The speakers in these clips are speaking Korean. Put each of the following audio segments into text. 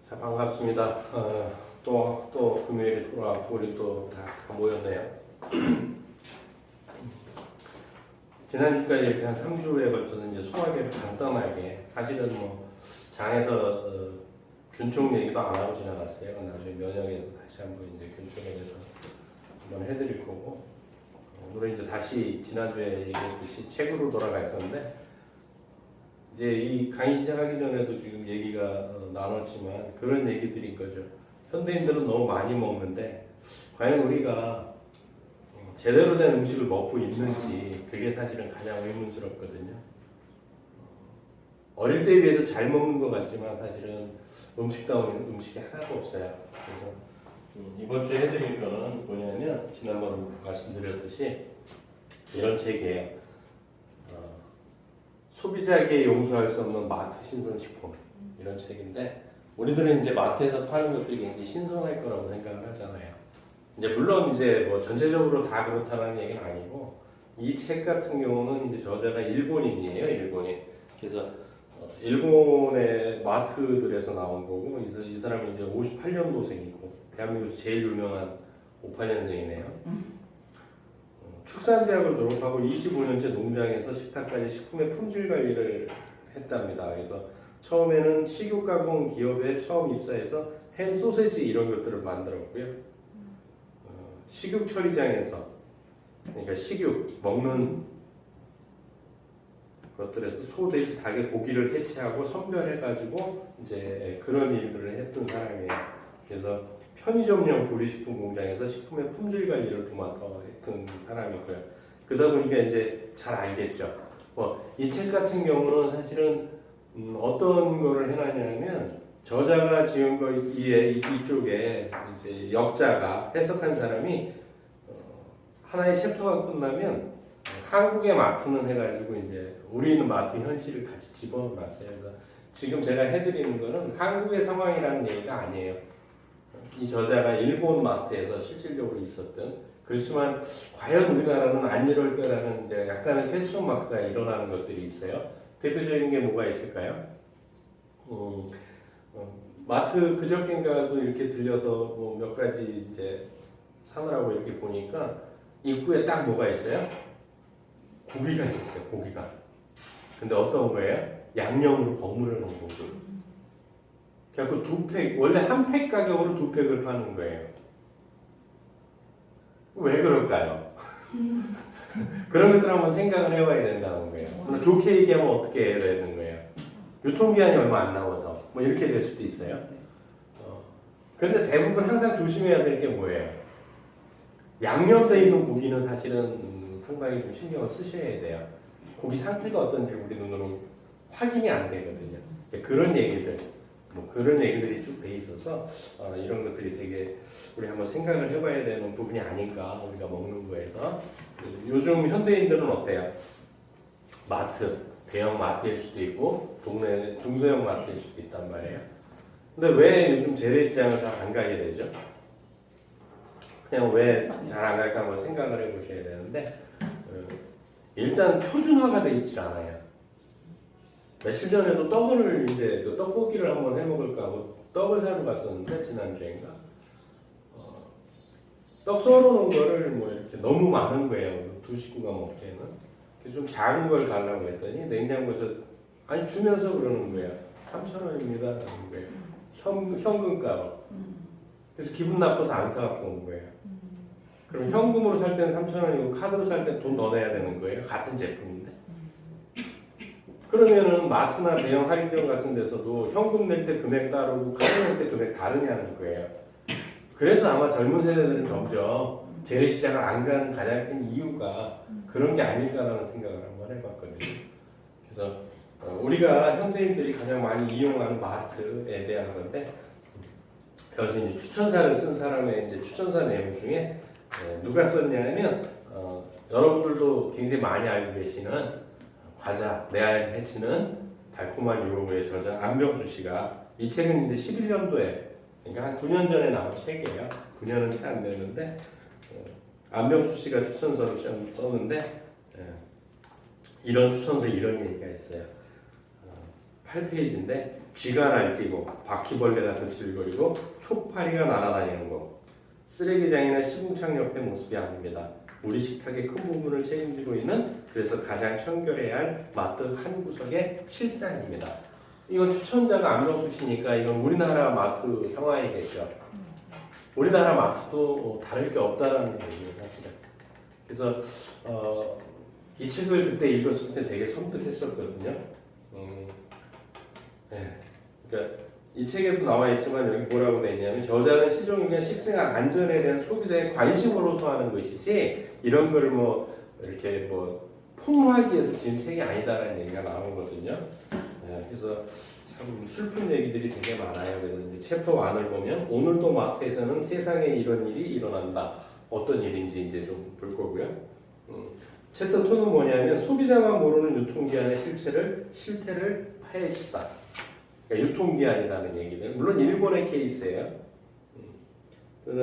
자, 반갑습니다. 또 금요일에 돌아왔고 우리 또 다 모였네요. 지난주까지 이렇게 한 3주에 걸쳐서 이제 소화기를 간단하게 사실은 뭐 장에서 균총 얘기도 안 하고 지나갔어요. 나중에 면역에서 다시 한번 이제 균총에 대해서 한번 해드릴 거고 오늘은 이제 다시 지난주에 얘기했듯이 책으로 돌아갈 건데 이제 이 강의 시작하기 전에도 지금 얘기가 나눴지만 그런 얘기들인 거죠. 현대인들은 너무 많이 먹는데 과연 우리가 제대로 된 음식을 먹고 있는지 그게 사실은 가장 의문스럽거든요. 어릴 때에 비해서 잘 먹는 것 같지만 사실은 음식다운 음식이 하나도 없어요. 그래서 이번 주에 해드릴 거는 뭐냐면 지난번 말씀드렸듯이 이런 책이에요. 소비자에게 용서할 수 없는 마트 신선식품 이런 책인데 우리들은 이제 마트에서 파는 것들이 굉장히 신선할 거라고 생각을 하잖아요. 이제 물론 이제 뭐 전체적으로 다 그렇다는 얘기는 아니고 이 책 같은 경우는 이제 저자가 일본인이에요, 일본인. 그래서 일본의 마트들에서 나온 거고 이 사람은 이제 58년도생이고 대한민국에서 제일 유명한 58년생이네요. 축산대학을 졸업하고 25년째 농장에서 식탁까지 식품의 품질 관리를 했답니다. 그래서 처음에는 식육 가공 기업에 처음 입사해서 햄, 소세지 이런 것들을 만들었고요. 식육 처리장에서 그러니까 식육 먹는 것들에서 소, 돼지, 닭의 고기를 해체하고 선별해가지고 이제 그런 일들을 했던 사람이에요. 그래서 편의점용 조리식품 공장에서 식품의 품질 관리를 도맡아 했던 사람이고요. 그러다 보니까 이제 잘 알겠죠. 이 책 같은 경우는 사실은 어떤 거를 해놨냐면 저자가 지은 거 이쪽에 이제 역자가 해석한 사람이 하나의 챕터가 끝나면 한국의 마트는 해가지고 이제 우리는 마트 현실을 같이 집어넣었어요. 그래서 지금 제가 해드리는 거는 한국의 상황이라는 얘기가 아니에요. 이 저자가 일본 마트에서 실질적으로 있었던 그렇지만 과연 우리나라는 안 이럴 거라는 이제 약간의 퀘스천 마크가 일어나는 것들이 있어요. 대표적인 게 뭐가 있을까요? 마트 그저께인가도 이렇게 들려서 뭐 몇 가지 이제 사느라고 이렇게 보니까 입구에 딱 뭐가 있어요? 고기가 있었어요. 고기가. 근데 어떤 거예요? 양념으로 버무려 놓은 고기. 그래서 두 팩, 원래 한 팩 가격으로 두 팩을 파는 거예요. 왜 그럴까요? 그런 것들 한번 생각을 해봐야 된다는 거예요. 좋게 얘기하면 어떻게 해야 되는 거예요? 유통기한이 얼마 안 남아서 뭐 이렇게 될 수도 있어요. 그런데 대부분 항상 조심해야 될 게 뭐예요? 양념되어 있는 고기는 사실은 상당히 좀 신경을 쓰셔야 돼요. 고기 상태가 어떤지 우리 눈으로 확인이 안 되거든요. 그런 얘기들. 뭐 그런 얘기들이 쭉 돼 있어서 이런 것들이 되게 우리 한번 생각을 해봐야 되는 부분이 아닐까 우리가 먹는 거에서 요즘 현대인들은 어때요? 마트, 대형 마트일 수도 있고 동네 중소형 마트일 수도 있단 말이에요. 근데 왜 요즘 재래시장을 잘 안 가게 되죠? 그냥 왜 잘 안 갈까 한번 생각을 해보셔야 되는데 일단 표준화가 돼 있지 않아요. 며칠 전에도 떡을 이제 그 떡볶이를 한번 해먹을까 하고 떡을 사러 갔었는데 지난주인가 떡 썰어놓은 거를 뭐 이렇게 너무 많은 거예요. 두 식구가 먹기에는 좀 작은 걸 달라고 했더니 냉장고에서 아니 주면서 그러는 거예요. 3,000원입니다 하는 거예요. 현금가로. 그래서 기분 나빠서 안 사갖고 온 거예요. 그럼 현금으로 살 때는 3,000원이고 카드로 살 때는 돈 더 내야 되는 거예요. 같은 제품인데. 그러면은 마트나 대형 할인점 같은 데서도 현금 낼 때 금액 따르고 카드 낼 때 금액 다르냐는 거예요. 그래서 아마 젊은 세대들은 점점 재래시장을 안 가는 가장 큰 이유가 그런 게 아닐까라는 생각을 한번 해봤거든요. 그래서 우리가 현대인들이 가장 많이 이용하는 마트에 대한 건데 여기서 이제 추천사를 쓴 사람의 이제 추천사 내용 중에 누가 썼냐면 여러분들도 굉장히 많이 알고 계시는 과자, 내 알 해치는 달콤한 유혹의 저자 안병수 씨가 이 책은 이제 11년도에 그러니까 한 9년 전에 나온 책이에요. 9년은 채 안 됐는데 안병수 씨가 추천서를 썼는데 이런 추천서 이런 얘기가 있어요. 8페이지인데 쥐가 날뛰고 바퀴벌레가 듭실거리고 초파리가 날아다니는 거. 쓰레기장이나 시궁창 옆의 모습이 아닙니다. 우리 식탁의 큰 부분을 책임지고 있는 그래서 가장 청결해야 할 마트 한 구석의 실상입니다. 이건 추천자가 안명수 씨니까 이건 우리나라 마트 형황이겠죠. 우리나라 마트도 다를 게 없다라는 얘기예요, 사실은. 그래서 이 책을 그때 읽었을 때 되게 섬뜩했었거든요. 네. 그러니까 이 책에도 나와 있지만 여기 뭐라고 돼 있냐면 저자는 시종일관 식생활 안전에 대한 소비자의 관심을 호소하는 것이지 이런 거를 뭐 이렇게 뭐 폭로하기 위해서 지은 책이 아니다라는 얘기가 나오거든요. 네. 그래서 참 슬픈 얘기들이 되게 많아요. 그래서 이제 챕터 1을 보면 오늘도 마트에서는 세상에 이런 일이 일어난다. 어떤 일인지 이제 좀 볼 거고요. 챕터 2는 뭐냐면 소비자만 모르는 유통기한의 실태를 파헤치다. 그러니까 유통기한이라는 얘기들. 물론 일본의 케이스예요.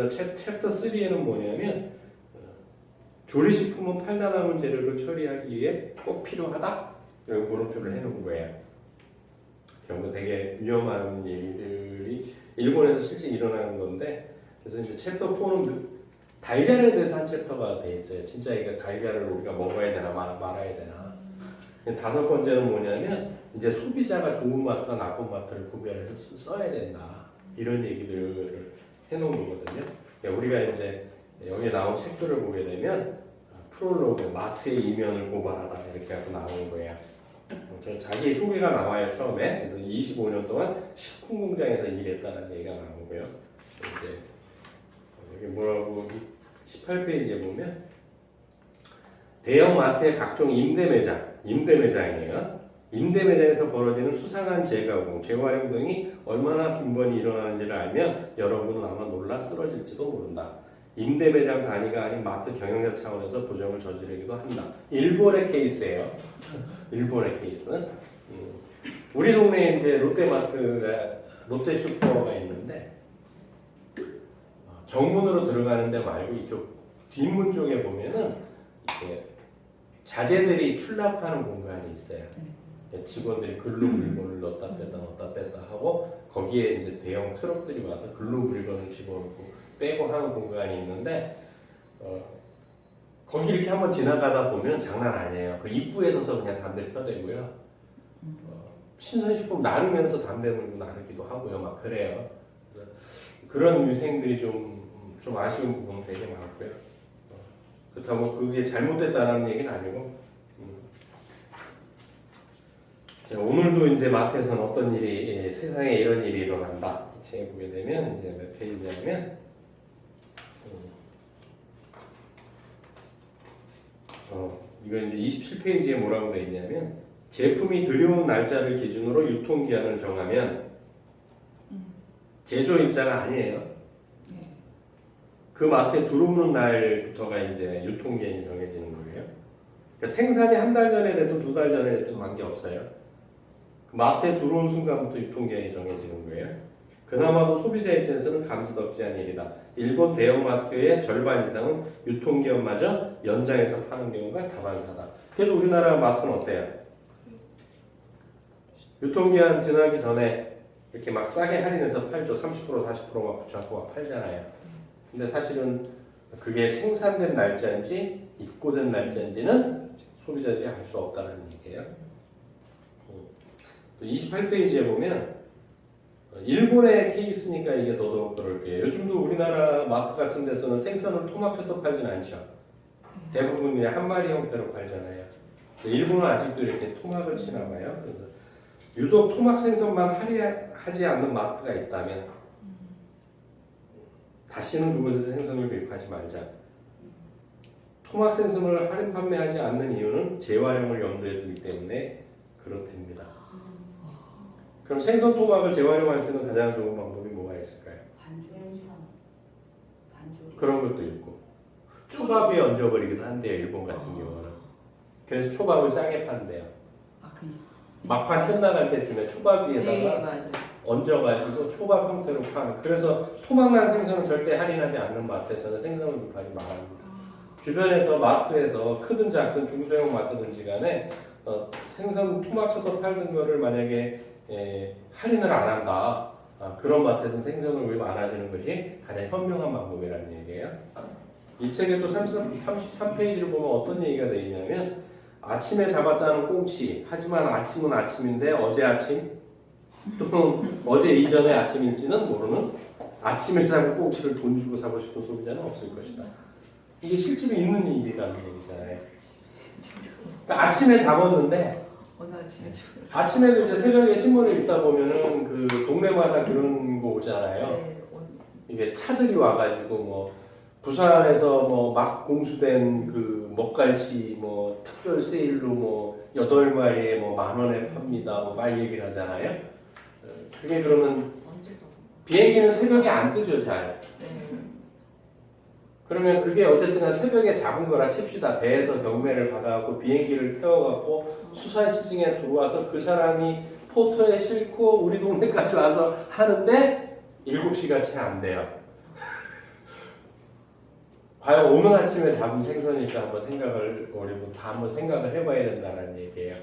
챕터 3에는 뭐냐면 조리식품은 팔다 남은 재료를 처리하기 위해 꼭 필요하다. 이런 물음표를 해놓은 거예요. 경우 되게 위험한 얘기들이 일본에서 실제 일어나는 건데 그래서 이제 챕터 4는 달걀에 대해서 한 챕터가 돼 있어요. 진짜 이거 달걀을 우리가 먹어야 되나 말아야 되나. 5번째는 뭐냐면 이제 소비자가 좋은 마트와 나쁜 마트를 구별해서 써야 된다. 이런 얘기들을 해놓은 거거든요. 우리가 이제 여기 나온 책들을 보게 되면 프롤로그 마트의 이면을 고발하다 이렇게 하고 나오는 거예요. 자기 소개가 나와요 처음에. 그래서 25년 동안 식품 공장에서 일했다는 얘기가 나오고요. 이제 여기 뭐라고 18페이지에 보면 대형 마트의 각종 임대매장이에요. 임대매장에서 벌어지는 수상한 재가공, 재활용 등이 얼마나 빈번히 일어나는지를 알면 여러분은 아마 놀라 쓰러질지도 모른다. 임대매장 단위가 아닌 마트 경영자 차원에서 부정을 저지르기도 한다. 일본의 케이스예요. 일본의 케이스. 우리 동네에 이제 롯데슈퍼가 있는데 정문으로 들어가는 데 말고 이쪽 뒷문 쪽에 보면은 이렇게 자재들이 출납하는 공간이 있어요. 직원들이 글루 물건을 넣었다 뺐다 하고 거기에 이제 대형 트럭들이 와서 글루 물건을 집어넣고 빼고 하는 공간이 있는데 거기 이렇게 한번 지나가다 보면 장난 아니에요. 그 입구에 서서 그냥 담배 펴대고요. 신선식품 나르면서 담배 물고 나르기도 하고요. 막 그래요. 그런 유행들이 좀 아쉬운 부분은 되게 많고요. 그렇다고 그게 잘못됐다는 얘기는 아니고 오늘도 이제 마트에서는 어떤 일이 세상에 이런 일이 일어난다. 책에 보게 되면 이제 몇 페이지냐면 이거 이제 27페이지에 뭐라고 돼 있냐면 제품이 들여온 날짜를 기준으로 유통기한을 정하면 제조입자가 아니에요. 그 마트에 들어오는 날부터가 이제 유통기한이 정해지는 거예요. 그러니까 생산이 한 달 전에 돼도 두 달 전에 돼도 관계없어요. 마트에 들어온 순간부터 유통기한이 정해지는 거예요. 그나마도 소비자 입장에서는 감지덕지한 일이다. 일본 대형마트의 절반 이상은 유통기한마저 연장해서 파는 경우가 다반사다. 그래도 우리나라 마트는 어때요? 유통기한 지나기 전에 이렇게 막 싸게 할인해서 팔죠. 30% 40%막 붙여갖고 막 팔잖아요. 근데 사실은 그게 생산된 날짜인지 입고된 날짜인지는 소비자들이 알 수 없다는 얘기예요. 또 28페이지에 보면 일본의 케이스니까 이게 더더욱 그럴게요. 요즘도 우리나라 마트 같은 데서는 생선을 토막쳐서 팔진 않죠. 대부분 그냥 한 마리 형태로 팔잖아요. 일본은 아직도 이렇게 토막을 치나 봐요. 그래서 유독 토막 생선만 할인하지 않는 마트가 있다면 다시는 그곳에서 생선을 구입하지 말자. 토막 생선을 할인 판매하지 않는 이유는 재활용을 염두에 두기 때문에 그렇답니다. 그럼 생선 토막을 재활용할 수 있는 가장 좋은 방법이 뭐가 있을까요? 반조림. 그런 것도 있고 초밥에 얹어버리기도 한대요. 일본 같은 경우는. 그래서 초밥을 싸게 판대요. 막판 끝나갈 때쯤에 초밥 위에다가 얹어가지고 초밥 형태로 파는. 그래서 토막난 생선은 절대 할인하지 않는 마트에서는 생선을 구입하지 말합니다. 주변에서 마트에서 크든 작든 중소형 마트든지 간에 생선 토막 쳐서 팔는 거를 만약에 할인을 안 한다. 그런 마트에서 생선을 구입 안 하시는 것이 가장 현명한 방법이라는 얘기예요. 이 책의 또 33페이지를 보면 어떤 얘기가 되어 있냐면 아침에 잡았다는 꽁치 하지만 아침은 아침인데 어제 아침 또는 어제 이전의 아침일지는 모르는 아침에 잡은 꽁치를 돈 주고 사고 싶은 소비자는 없을 것이다. 이게 실제로 있는 일이라는 얘기잖아요. 그러니까 아침에 잡았는데 아침에도 이제 새벽에 신문을 읽다 보면은 그 동네마다 그런 거 오잖아요. 이게 차들이 와가지고 뭐 부산에서 뭐 막 공수된 그 먹갈치 뭐 특별 세일로 뭐 8마리에 뭐 10,000원에 팝니다. 뭐 막 얘기를 하잖아요. 그게 그러면 비행기는 새벽에 안 뜨죠, 잘. 그러면 그게 어쨌든 새벽에 잡은 거라 칩시다. 배에서 경매를 받아갖고 비행기를 태워갖고 수산 시중에 들어와서 그 사람이 포터에 싣고 우리 동네까지 와서 하는데 7시가 채 안 돼요. 과연 오늘 아침에 잡은 생선일까 한번 우리 다 한번 생각을 해봐야 된다는 얘기예요.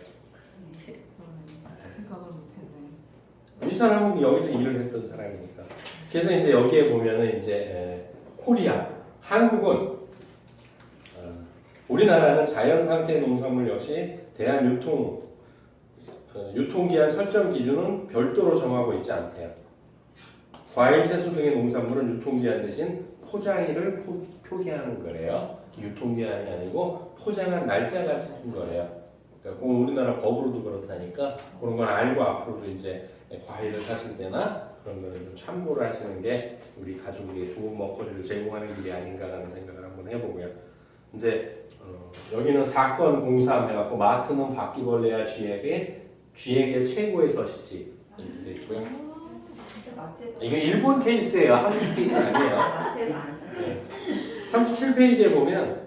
생각을 못했네. 이 사람은 여기서 일을 했던 사람이니까. 그래서 이제 여기에 보면은 이제 코리아, 한국은 우리나라는 자연 상태 농산물 역시 대한 유통기한 설정 기준은 별도로 정하고 있지 않대요. 과일, 채소 등의 농산물은 유통기한 대신 포장일을 표기하는 거래요. 유통기한이 아니고 포장한 날짜가 찍힌 거래요. 그러니까 우리나라 법으로도 그렇다니까 그런 걸 알고 앞으로도 이제 과일을 사실 때나 그런 거를 좀 참고를 하시는 게 우리 가족에게 좋은 먹거리를 제공하는 길이 아닌가라는 생각을 한번 해보고요. 이제 여기는 사건 공삼 해갖고 마트는 바퀴벌레야 쥐에게 최고의 서식지 이렇게 돼 있고요. 이거 일본 케이스예요. 한국 케이스 아니에요. 네. 37페이지에 보면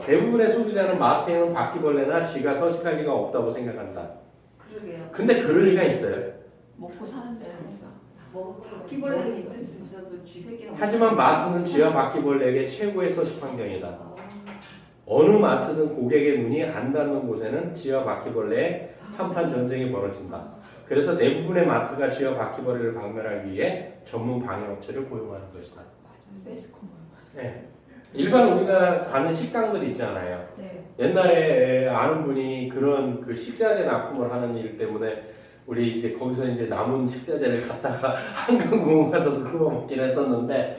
대부분의 소비자는 마트에는 바퀴벌레나 쥐가 서식할 리가 없다고 생각한다. 그러게요. 근데 그럴 리가 있어요. 먹고 사는 데는 있어. 뭐 바퀴벌레는 있을 수 있어도 쥐새끼는 하지만 마트는 쥐와 바퀴벌레에게 최고의 서식 환경이다. 어느 마트든 고객의 눈이 안 닿는 곳에는 쥐와 바퀴벌레의 한판 전쟁이 벌어진다. 그래서 대부분의 마트가 쥐와 바퀴벌레를 박멸하기 위해 전문 방역업체를 고용하는 것이다. 맞아, 세스코몰. 네. 일반 우리가 가는 식당들 있잖아요. 네. 옛날에 아는 분이 그런 그 식자재 납품을 하는 일 때문에 우리 이제 거기서 이제 남은 식자재를 갖다가 한강공원 가서도 그거 먹긴 했었는데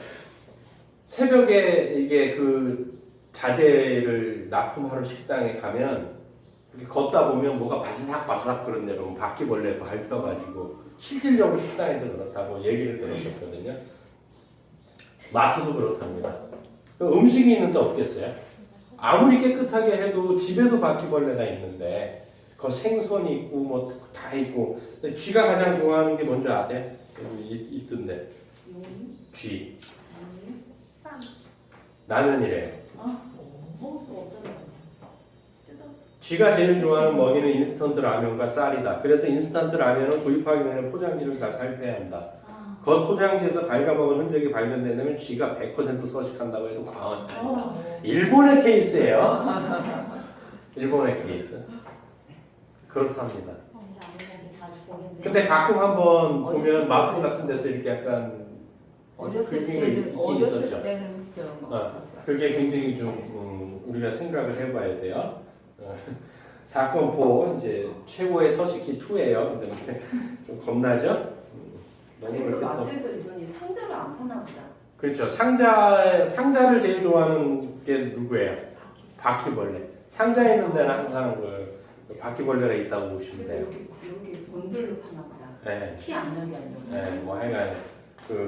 새벽에 이게 그 자재를 납품하러 식당에 가면 이렇게 걷다 보면 뭐가 바스삭바스삭 그런데 보면 바퀴벌레 밟혀가지고 실질적으로 식당에서 그렇다고 얘기를 들었었거든요. 마트도 그렇답니다. 음식이 있는데 없겠어요? 아무리 깨끗하게 해도 집에도 바퀴벌레가 있는데 그 생선이 있고 뭐 다 있고 근데 쥐가 가장 좋아하는 게 뭔지 아세요? 여기 있던데 쥐 라면이래요. 쥐가 제일 좋아하는 먹이는 인스턴트 라면과 쌀이다. 그래서 인스턴트 라면은 구입하기 전에 포장지를 잘 살펴야 한다. 겉 포장지에서 갉아먹은 흔적이 발견된다면 쥐가 100% 서식한다고 해도 과언이 아니다. 일본의 케이스예요. 일본의 케이스. 그렇답니다. 근데 가끔 한번 보면 마트 같은 데서 이렇게 약간 어렸을 있긴 있었죠. 때는 그런 거 같았어요. 그게 굉장히 좀 우리가 생각을 해봐야 돼요. 사건 4 이제 최고의 서식지 2예요. 근데 좀 겁나죠? 너무 그래서 이렇게 또 마트에서 이분이 상자를 안 파나 보다. 그렇죠. 상자를 제일 좋아하는 게 누구예요? 바퀴벌레. 상자에 있는 데는 항상 그 바퀴벌레가 있다고 보시면 그래서 돼요. 여기 본들로 파나 보다. 네. 티 안 나게 하려고. 네, 뭐 하여간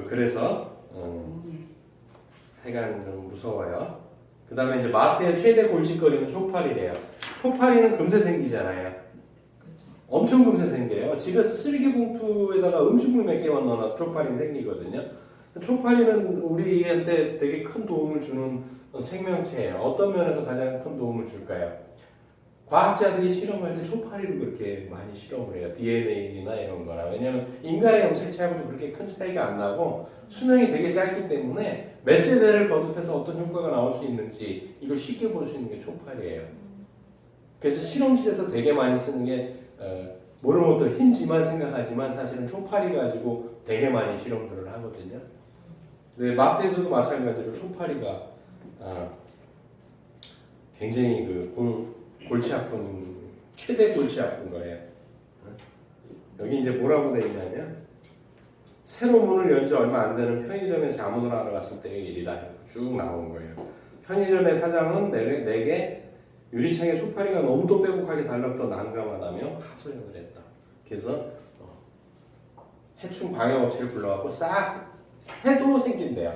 그래서 네. 하여간 좀 무서워요. 그 다음에 이제 마트의 최대 골칫거리는 초파리래요. 초파리는 금세 생기잖아요. 그렇죠. 엄청 금세 생겨요. 집에서 쓰레기 봉투에다가 음식물 몇 개만 넣어놔도 초파리 생기거든요. 초파리는 우리한테 되게 큰 도움을 주는 생명체예요. 어떤 면에서 가장 큰 도움을 줄까요? 과학자들이 실험할 때 초파리를 그렇게 많이 실험을 해요. DNA나 이런 거나. 왜냐하면 인간의 염색체하고도 그렇게 큰 차이가 안 나고 수명이 되게 짧기 때문에 몇 세대를 거듭해서 어떤 효과가 나올 수 있는지 이걸 쉽게 볼 수 있는 게 초파리예요. 그래서 실험실에서 되게 많이 쓰는 게 모르는 것도 힌지만 생각하지만 사실은 초파리 가지고 되게 많이 실험들을 하거든요. 근데 마트에서도 마찬가지로 초파리가 굉장히 골치 아픈 최대 골치 아픈 거예요. 여기 이제 뭐라고 돼 있냐면 새로 문을 연 지 얼마 안 되는 편의점에 자문을 하러 갔을 때의 일이다. 쭉 나온 거예요. 편의점의 사장은 내게 유리창에 초파리가 너무도 빼곡하게 달렸더 난감하다며 하소연을 했다. 그래서 해충 방역업체를 불러갖고 싹 해도 생긴대요.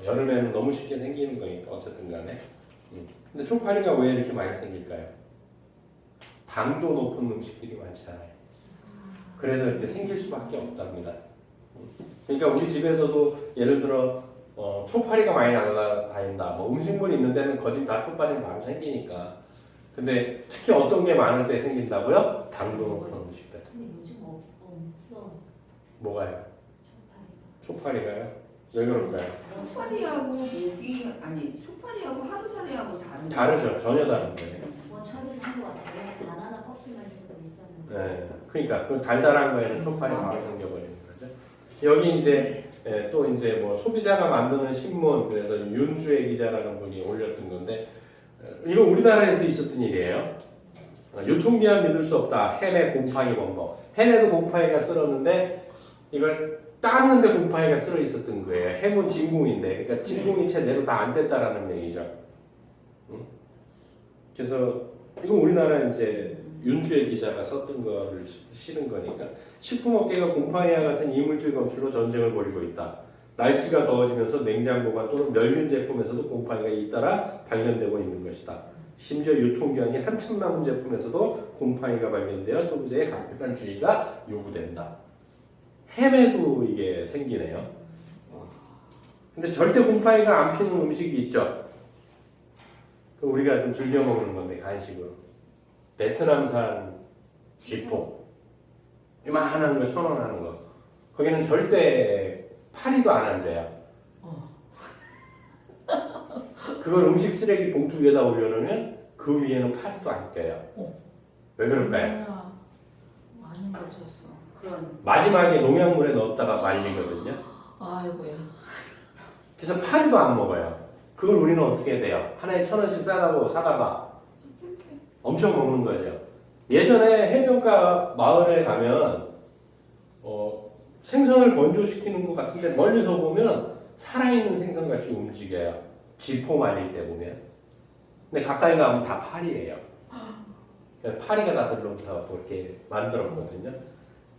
여름에는 너무 쉽게 생기는 거니까 어쨌든 간에. 근데 초파리가 왜 이렇게 많이 생길까요? 당도 높은 음식들이 많잖아요. 그래서 이렇게 생길 수밖에 없답니다. 그러니까 우리 집에서도 예를 들어 초파리가 많이 날아다닌다. 뭐 음식물이 있는 데는 거진 다 초파리는 바로 생기니까. 근데 특히 어떤 게 많을 때 생긴다고요? 당도 높은 음식들. 근데 요즘 없어. 뭐가요? 초파리가요? 왜 그럴까요? 초파리하고 모기 아니 초파리하고 하루살이하고 다른. 다르죠. 전혀 다른 거예요. 뭐 처리를 한것 같아요. 바나나 커피만 있어도 있었는데. 네. 그러니까 그 달달한 거에는 초파리 바로 생겨버리는 거죠. 여기 이제 또 이제 뭐 소비자가 만드는 신문 그래서 윤주혜 기자라는 분이 올렸던 건데 이거 우리나라에서 있었던 일이에요. 유통기한 믿을 수 없다. 해내 곰팡이 범벅. 해내도 곰팡이가 쓸었는데 이걸 땄는데 곰팡이가 쓸어 있었던 거예요. 해문 진공인데 그러니까 진공이 제대로 다 안 됐다라는 얘기죠. 그래서 이거 우리나라 이제 윤주혜 기자가 썼던 거를 실은 거니까 식품업계가 곰팡이와 같은 이물질 검출로 전쟁을 벌이고 있다. 날씨가 더워지면서 냉장 보관 또는 멸균 제품에서도 곰팡이가 잇따라 발견되고 있는 것이다. 심지어 유통기한이 한참 남은 제품에서도 곰팡이가 발견되어 소비자의 각별한 주의가 요구된다. 햄에도 이게 생기네요. 근데 절대 곰팡이가 안 피는 음식이 있죠. 우리가 좀 즐겨 먹는 건데 간식으로 베트남산 쥐포 이만한 거 1,000원 하는 거 거기는 절대 파리도 안 앉아요. 그걸 음식 쓰레기 봉투 위에다 올려놓으면 그 위에는 파리도 안 껴요. 왜 그럴까요? 많이 맞췄어. 그런 마지막에 농약물에 넣었다가 말리거든요. 아이고야. 그래서 파리도 안 먹어요. 그걸 우리는 어떻게 해야 돼요? 하나에 1,000원씩 싸다고 사다가 엄청 먹는 거죠. 예전에 해변가 마을에 가면 생선을 건조시키는 것 같은데 멀리서 보면 살아있는 생선같이 움직여요. 쥐포 말릴 때 보면. 근데 가까이 가면 다 파리예요. 파리가 다 들러붙어 이렇게 만들었거든요.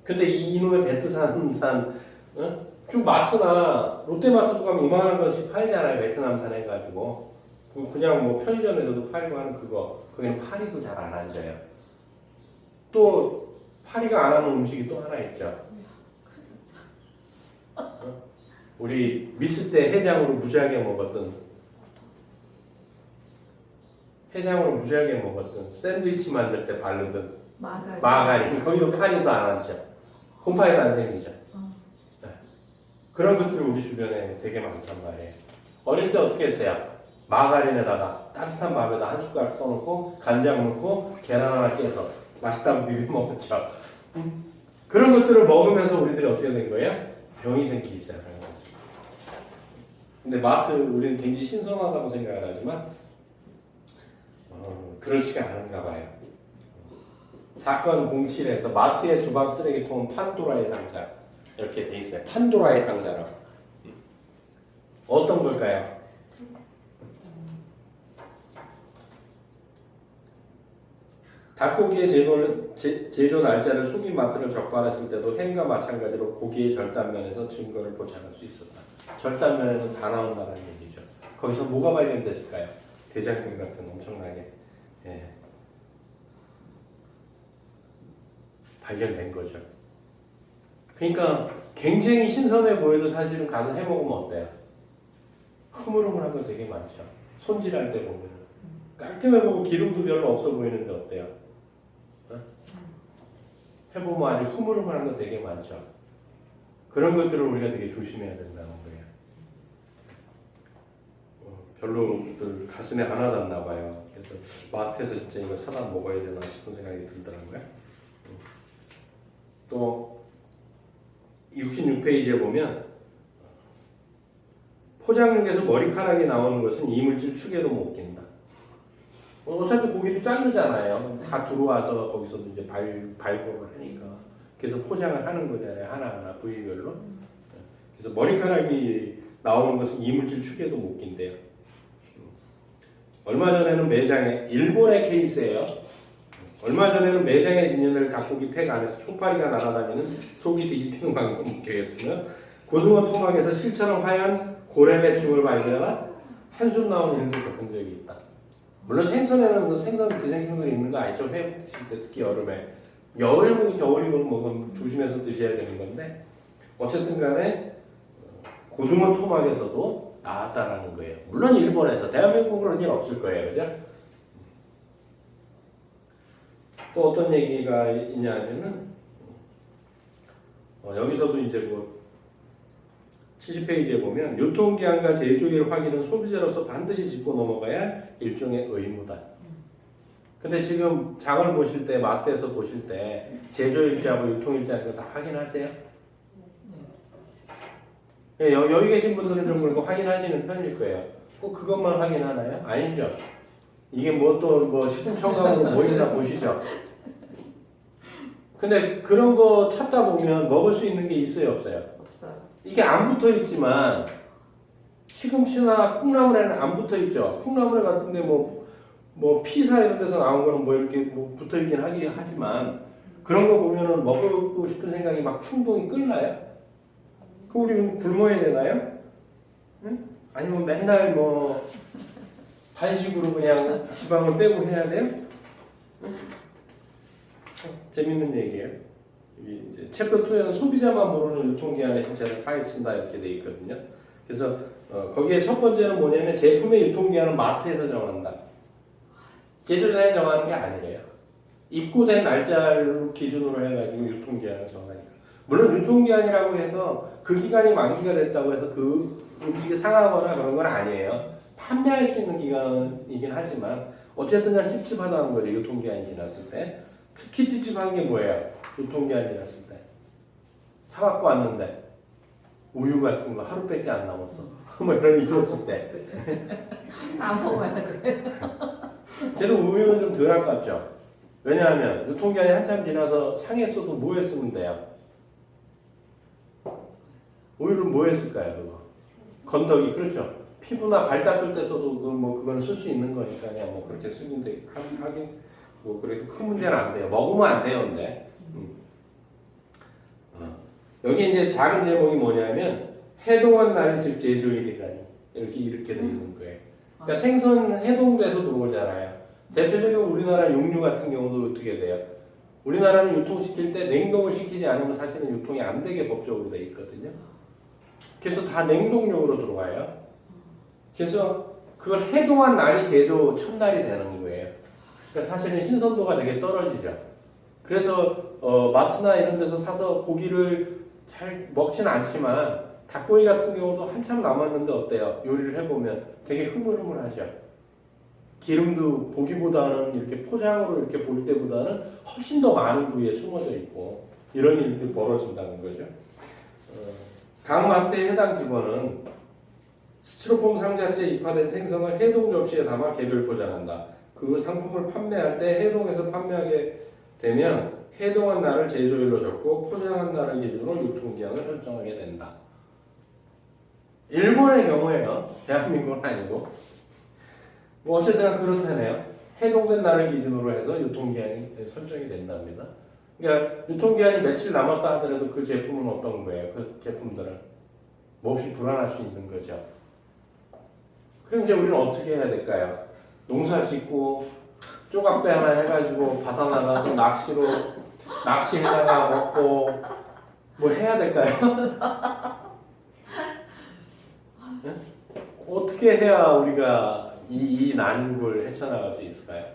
근데 이놈의 베트남산 쭉 마트나 롯데마트도 가면 이만한 것이 팔잖아요. 베트남산 해가지고 그냥 뭐 편의점에서도 팔고 하는 그거 거기는 파리도 잘 안 앉아요. 또 파리가 안 하는 음식이 또 하나 있죠. 우리 미스 때 해장으로 무지하게 먹었던 샌드위치 만들 때 바르던 마가린 거기도 파리도 안 앉죠. 곰팡이도 안 생기죠. 네. 그런 것들이 우리 주변에 되게 많단 말이에요. 어릴 때 어떻게 했어요? 마가린에다가 따뜻한 밥에다 한 숟가락 떠놓고 간장 넣고 계란 하나 깨서 맛있다고 비벼 먹었죠. 그런 것들을 먹으면서 우리들이 어떻게 된 거예요? 병이 생기기 시작하는 거죠. 근데 마트 우리는 굉장히 신선하다고 생각을 하지만 그렇지가 않은가 봐요. 사건 07에서 마트의 주방 쓰레기통은 판도라의 상자 이렇게 돼 있어요. 판도라의 상자라고. 어떤 걸까요? 닭고기의 제조 날짜를 속인 마트를 적발했을 때도 햄과 마찬가지로 고기의 절단면에서 증거를 포착할 수 있었다. 절단면에는 다 나온다는 얘기죠. 거기서 뭐가 발견됐을까요? 대장균 같은 엄청나게 발견된 거죠. 그러니까 굉장히 신선해 보여도 사실은 가서 해 먹으면 어때요? 흐물흐물한 거 되게 많죠. 손질할 때 보면 깔끔해 보고 기름도 별로 없어 보이는데 어때요? 해보면 아주 흐물흐물한 거 되게 많죠. 그런 것들을 우리가 되게 조심해야 된다는 거예요. 별로 가슴에 안 와닿나 봐요. 그래서 마트에서 진짜 이거 사다 먹어야 되나 싶은 생각이 들더라고요. 또 66페이지에 보면 포장육에서 머리카락이 나오는 것은 이물질 축에도 못 낀다. 어차피 고기도 자르잖아요. 다 들어와서 거기서도 이제 발굴을 하니까. 그래서 포장을 하는 거잖아요. 하나하나 부위별로. 그래서 머리카락이 나오는 것은 이물질 축에도 못 낀대요. 얼마 전에는 매장에, 일본의 케이스예요. 얼마 전에는 매장에 진열될 닭고기 팩 안에서 초파리가 날아다니는 속이 뒤집히는 광경을 목격했으며 고등어 토막에서 실처럼 하얀 고래배충을 발견하다 한숨 나오는 일도 겪은 적이 있다. 물론 생선에는 생선 재생성분이 있는 거 아시죠? 회 드실 때 특히 여름에. 겨울이면 겨울이면 뭐 조심해서 드셔야 되는 건데 어쨌든 간에 고등어 토막에서도 나왔다라는 거예요. 물론 일본에서. 대한민국은 그런 일 없을 거예요. 그죠? 또 어떤 얘기가 있냐면은 여기서도 이제 뭐 70페이지에 보면 유통기한과 제조일 확인은 소비자로서 반드시 짚고 넘어가야 할 일종의 의무다. 근데 지금 장을 보실 때 마트에서 보실 때 제조일자하고 유통일자 이거 다 확인하세요? 네, 여기 계신 분들은 좀 그런 거 확인하시는 편일 거예요. 꼭 그것만 확인하나요? 아니죠. 이게 뭐 또 뭐 식품첨가물로 뭐 있나 보시죠. 근데 그런 거 찾다 보면 먹을 수 있는 게 있어요, 없어요? 없어요. 이게 안 붙어 있지만 시금치나 콩나물에는 안 붙어 있죠. 콩나물 같은데 뭐 피사 이런 데서 나온 거는 뭐 이렇게 뭐 붙어 있긴 하지만 그런 거 보면은 먹고 싶은 생각이 막 충동이 끌나요? 그 우리 굶어야 되나요? 응? 아니면 맨날 뭐 한식으로 그냥 지방을 빼고 해야 돼요? 재밌는 얘기예요. 이제 챕터 2에는 소비자만 모르는 유통기한의 실체를 파헤친다 이렇게 돼 있거든요. 그래서 거기에 첫 번째는 뭐냐면 제품의 유통기한은 마트에서 정한다. 제조사에 정하는 게 아니래요. 입고된 날짜를 기준으로 해가지고 유통기한을 정하니까. 물론 유통기한이라고 해서 그 기간이 만기가 됐다고 해서 그 음식이 상하거나 그런 건 아니에요. 판매할 수 있는 기간이긴 하지만 어쨌든 그냥 찝찝하다는 거죠. 유통기한이 지났을 때. 특히 찝찝한 게 뭐예요? 유통기한이 지났을 때. 사갖고 왔는데 우유 같은 거 하루밖에 안 남았어. 뭐 이랬을 때. 안 먹어야지. 그래도 우유는 좀 덜 아깝죠. 왜냐하면 유통기한이 한참 지나서 상했어도 뭐 했으면 돼요? 우유를 뭐 했을까요? 그거? 건더기, 그렇죠. 피부나 발 닦을 때 써도 그건 쓸 수 있는 거니까 그냥 뭐 그렇게 쓰면 돼. 하긴 뭐 그렇게 큰 문제는 안 돼요. 먹으면 안 돼요, 근데. 여기 이제 작은 제목이 뭐냐면 해동한 날이 즉 제조일이라니 이렇게 돼 있는 거예요. 그러니까 생선 해동돼서 들어오잖아요. 대표적으로 우리나라 육류 같은 경우도 어떻게 돼요? 우리나라는 유통시킬 때 냉동을 시키지 않으면 사실은 유통이 안 되게 법적으로 돼 있거든요. 그래서 다 냉동용으로 들어와요. 그래서 그걸 해동한 날이 제조 첫날이 되는 거예요. 그러니까 사실은 신선도가 되게 떨어지죠. 그래서 마트나 이런 데서 사서 고기를 잘 먹지는 않지만 닭고기 같은 경우도 한참 남았는데 어때요? 요리를 해보면 되게 흐물흐물하죠. 기름도 보기보다는 이렇게 포장으로 이렇게 볼 때보다는 훨씬 더 많은 부위에 숨어져 있고 이런 일들이 벌어진다는 거죠. 각 마트의 해당 직원은 스티로폼 상자째 입화된 생선을 해동 접시에 담아 개별 포장한다. 그 상품을 판매할 때 해동해서 판매하게 되면 해동한 날을 제조일로 적고 포장한 날을 기준으로 유통기한을 설정하게 된다. 일본의 경우에요. 대한민국은 아니고 뭐 어쨌든 그렇다네요. 해동된 날을 기준으로 해서 유통기한이 설정이 된답니다. 그러니까 유통기한이 며칠 남았다 하더라도 그 제품은 어떤 거예요? 그 제품들은 몹시 불안할 수 있는 거죠. 그럼 이제 우리는 어떻게 해야 될까요? 농사 짓고 쪼각배 하나 해가지고 바다 나가서 낚시해다가 먹고 뭐 해야 될까요? 네? 어떻게 해야 우리가 이 난국을 헤쳐나갈 수 있을까요?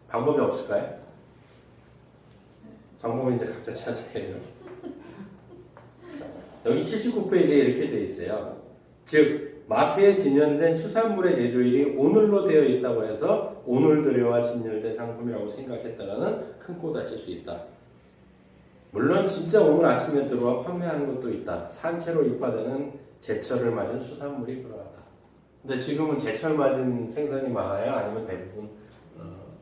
방법이 없을까요? 방법은 이제 각자 찾아야죠. 여기 79페이지에 이렇게 되어 있어요. 즉 마트에 진열된 수산물의 제조일이 오늘로 되어 있다고 해서 오늘 들여와 진열된 상품이라고 생각했다가는 큰 꼬 다칠 수 있다. 물론 진짜 오늘 아침에 들어와 판매하는 것도 있다. 산채로 입화되는 제철을 맞은 수산물이 그러하다. 근데 지금은 제철 맞은 생선이 많아요? 아니면 대부분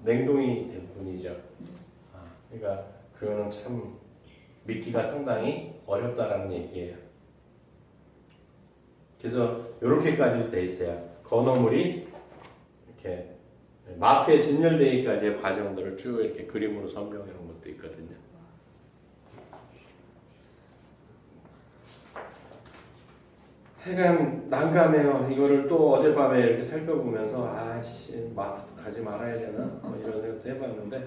냉동이 대부분이죠. 그러니까 그거는 참 믿기가 상당히 어렵다라는 얘기예요. 그래서 이렇게까지 돼 있어요. 건어물이 이렇게 마트에 진열되기까지의 과정들을 쭉 이렇게 그림으로 설명해 놓은 것도 있거든요. 하여간 난감해요. 이거를 또 어젯밤에 이렇게 살펴보면서 아씨 마트 가지 말아야 되나 뭐 이런 생각도 해봤는데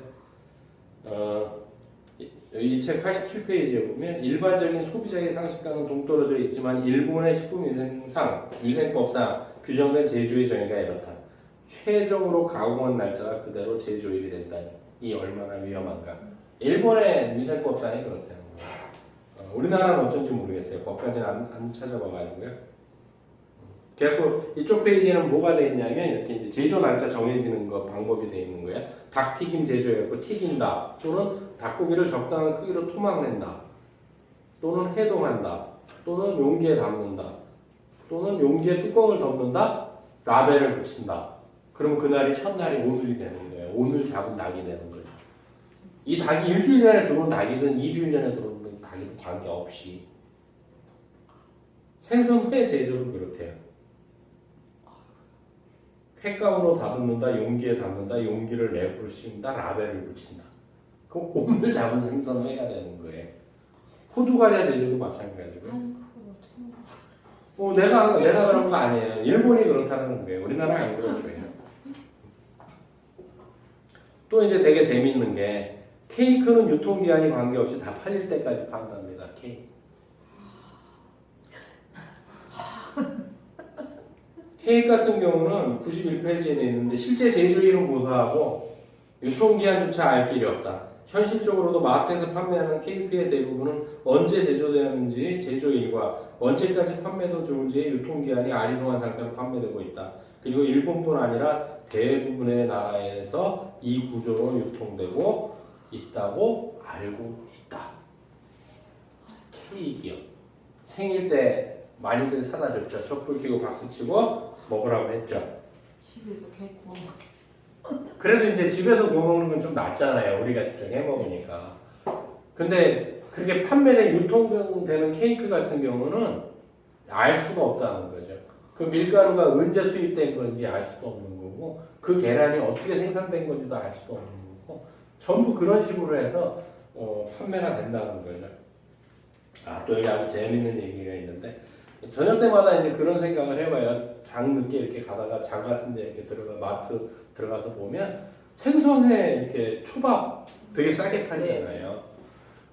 이 책 87페이지에 보면 일반적인 소비자의 상식과는 동떨어져 있지만 일본의 식품위생법상 규정된 제조의 정의가 이렇다. 최종으로 가공한 날짜가 그대로 제조일이 된다니 이 얼마나 위험한가. 일본의 위생법상이 그렇다는 거예요. 우리나라는 어쩐지 모르겠어요. 법까지는 안 찾아봐가지고요. 그래갖고 이쪽 페이지에는 뭐가 돼 있냐면 이렇게 이제 제조 날짜 정해지는 거 방법이 돼 있는 거예요. 닭튀김 제조해갖고 튀긴다. 또는 닭고기를 적당한 크기로 토막낸다. 또는 해동한다. 또는 용기에 담는다. 또는 용기에 뚜껑을 덮는다. 라벨을 붙인다. 그럼 그날이 첫날이 오늘이 되는 거예요. 오늘 잡은 닭이 되는 거죠. 이 닭이 일주일 전에 들어온 닭이든 2주일 전에 들어온 닭이든 관계없이 생선회 제조도 그렇대요. 횟감으로 다듬는다, 용기에 담는다, 용기를 랩으로 씌운다, 라벨을 붙인다. 그럼 오늘 잡은 생선회가 되는 거예요. 호두과자 제조도 마찬가지고요. 내가 그런 거 아니에요. 일본이 그렇다는 거예요. 우리나라는 안 그런 거예요. 또 이제 되게 재밌는 게 케이크는 유통기한이 관계없이 다 팔릴 때까지 판답니다. 케이크. 케이크 같은 경우는 91페이지에 있는데 실제 제조일은 모사하고 유통기한조차 알 길이 없다. 현실적으로도 마트에서 판매하는 케이크의 대부분은 언제 제조되는지 제조일과 언제까지 판매도 좋은지 유통기한이 아리송한 상태로 판매되고 있다. 그리고 일본뿐 아니라 대부분의 나라에서 이 구조로 유통되고 있다고 알고 있다. 케이크요. 생일 때 많이들 사다 줬죠. 촛불 켜고 박수치고 먹으라고 했죠. 집에서 케이크 먹는 그래도 이제 집에서 구워 먹는 건 좀 낫잖아요. 우리가 직접 해 먹으니까. 근데 그렇게 판매된 유통되는 케이크 같은 경우는 알 수가 없다는 거죠. 그 밀가루가 언제 수입된 건지 알 수도 없는 거고 그 계란이 어떻게 생산된 건지도 알 수도 없는 거고 전부 그런 식으로 해서 판매가 된다는 거죠. 또 여기 아주 재밌는 얘기가 있는데 저녁 때마다 이제 그런 생각을 해봐요. 장 늦게 이렇게 가다가 장 같은데 이렇게 마트 들어가서 보면 생선회 이렇게 초밥 되게 싸게 팔잖아요.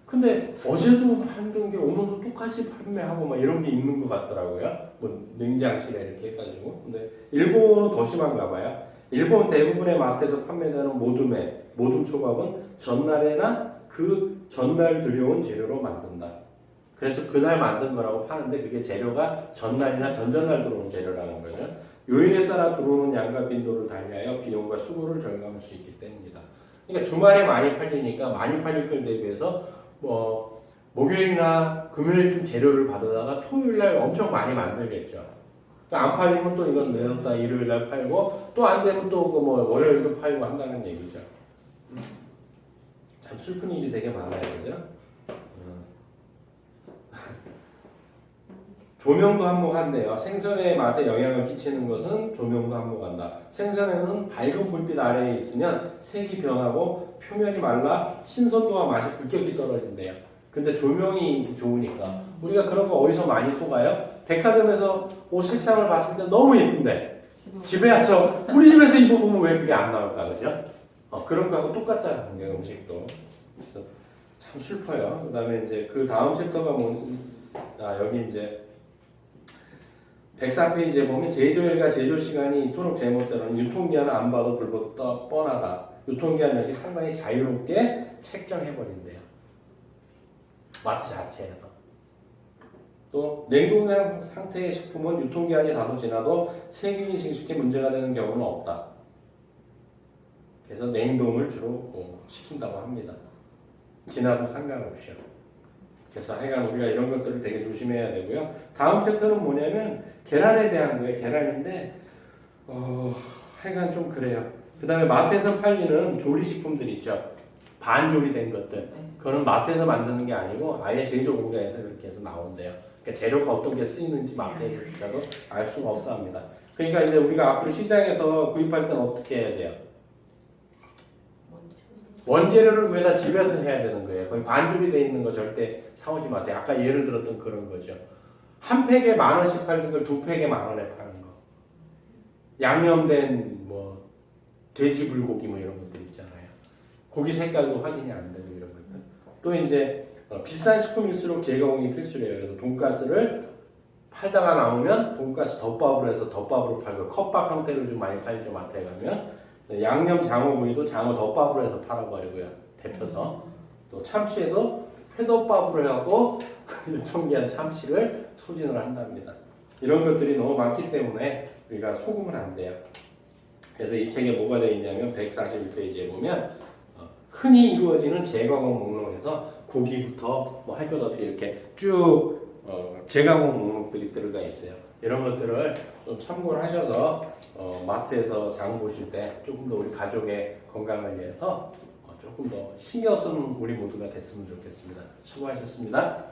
근데 어제도 팔던 게 오늘도 똑같이 판매하고 막 이런 게 있는 것 같더라고요. 뭐 냉장실에 이렇게 해가지고. 근데 일본은 더 심한가 봐요. 일본 대부분의 마트에서 판매되는 모둠 초밥은 전날에나 그 전날 들여온 재료로 만든다. 그래서 그날 만든 거라고 파는데 그게 재료가 전날이나 전전날 들어온 재료라는 거죠. 요일에 따라 들어오는 양과 빈도를 달리하여 비용과 수고를 절감할 수 있기 때문이다. 그러니까 주말에 많이 팔리니까 많이 팔릴 걸 대비해서 목요일이나 금요일쯤 재료를 받아다가 토요일날 엄청 많이 만들겠죠. 그러니까 안 팔리면 또 이건 내놓다 일요일날 팔고 또 안 되면 또 월요일도 팔고 한다는 얘기죠. 참 슬픈 일이 되게 많아요, 그죠? 조명도 한몫한대요. 생선의 맛에 영향을 끼치는 것은 조명도 한몫한다. 생선에는 밝은 불빛 아래에 있으면 색이 변하고 표면이 말라 신선도와 맛이 급격히 떨어진대요. 근데 조명이 좋으니까 우리가 그런 거 어디서 많이 속아요? 백화점에서 옷 색상을 봤을 때 너무 예쁜데 집에 와서 우리 집에서 입어보면 왜 그게 안 나올까, 그죠? 그런 거하고 똑같다는 게 음식도. 그래서 참 슬퍼요. 그다음에 이제 그 다음 챕터가 여기 이제 104페이지에 보면 제조일과 제조시간이 이토록 제멋대로는 유통기한을 안 봐도 불보듯 뻔하다. 유통기한 역시 상당히 자유롭게 책정해버린대요. 마트 자체에서. 또 냉동 상태의 식품은 유통기한이 다소 지나도 세균이 증식해 문제가 되는 경우는 없다. 그래서 냉동을 주로 시킨다고 합니다. 지나도 상관없이요. 그래서 하여간 우리가 이런 것들을 되게 조심해야 되고요. 다음 챕터는 뭐냐면 계란에 대한 거예요. 계란인데 하여간 좀 그래요. 그 다음에 마트에서 팔리는 조리식품들 있죠. 반조리된 것들. 그거는 마트에서 만드는 게 아니고 아예 제조 공장에서 그렇게 해서 나온대요. 그러니까 재료가 어떤 게 쓰이는지 마트에서 주자도 알 수가 없어 합니다. 그러니까 이제 우리가 앞으로 시장에서 구입할 때는 어떻게 해야 돼요? 원재료를 왜 다 집에서 해야 되는 거예요. 거의 반조리돼 있는 거 절대 사오지 마세요. 아까 예를 들었던 그런 거죠. 한 팩에 10,000원씩 팔는 걸 2팩에 10,000원에 파는 거. 양념된 뭐 돼지 불고기 뭐 이런 것들 있잖아요. 고기 색깔도 확인이 안 되고 이런 것들. 또 이제 비싼 식품일수록 재가공이 필수래요. 그래서 돈가스를 팔다가 나오면 돈가스 덮밥으로 해서 덮밥으로 팔고 컵밥 형태로 좀 많이 팔죠. 마트에 가면. 양념 장어구이도 장어 덮밥으로 해서 팔아버리고요. 데펴서. 또 참치에도 회덮밥으로 하고 유통기한 참치를 소진을 한답니다. 이런 것들이 너무 많기 때문에 우리가 속으면 안 돼요. 그래서 이 책에 뭐가 되어 있냐면 141페이지에 보면 흔히 이루어지는 재가공 목록에서 고기부터 뭐 할 것 없이 이렇게 쭉 재가공 목록들이 들어가 있어요. 이런 것들을 좀 참고를 하셔서 마트에서 장 보실 때 조금 더 우리 가족의 건강을 위해서 조금 더 신경 쓰는 우리 모두가 됐으면 좋겠습니다. 수고하셨습니다.